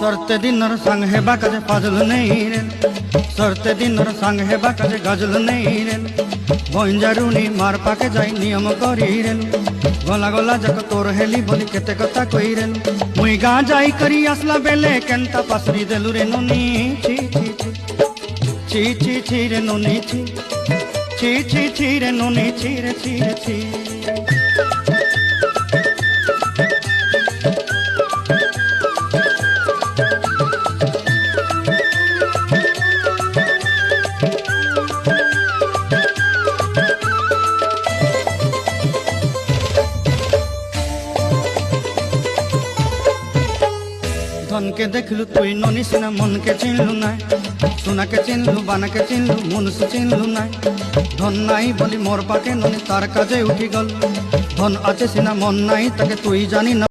सरते दिनर संग हेबा काजे फाजल नहीं रे, सरते दिनर संग हेबा काजे गजल नहीं रे। बंजारुनी मार पाके जाई नियम करी रे, गला गला जक तोर हेली बोली केते कथा कई रे। मुई गा जाई करी आसला बेले केंता पासरी देलु रे नुनी। ची ची ची ची ची रे नुनी ची ची ची ची रे नुनी ची रे ची रे ची। धन के देखलु तुई ननी सिना मन के चिन्हलु ना, सोना के चिन्हलु बाना के चिन्हलु मनुष्य चिन्हलु ना। धन नाई बोली मोर पाके ननी तार काजे उठी गल, धन आछे सिना मन नाई ताके तुई जानी ना।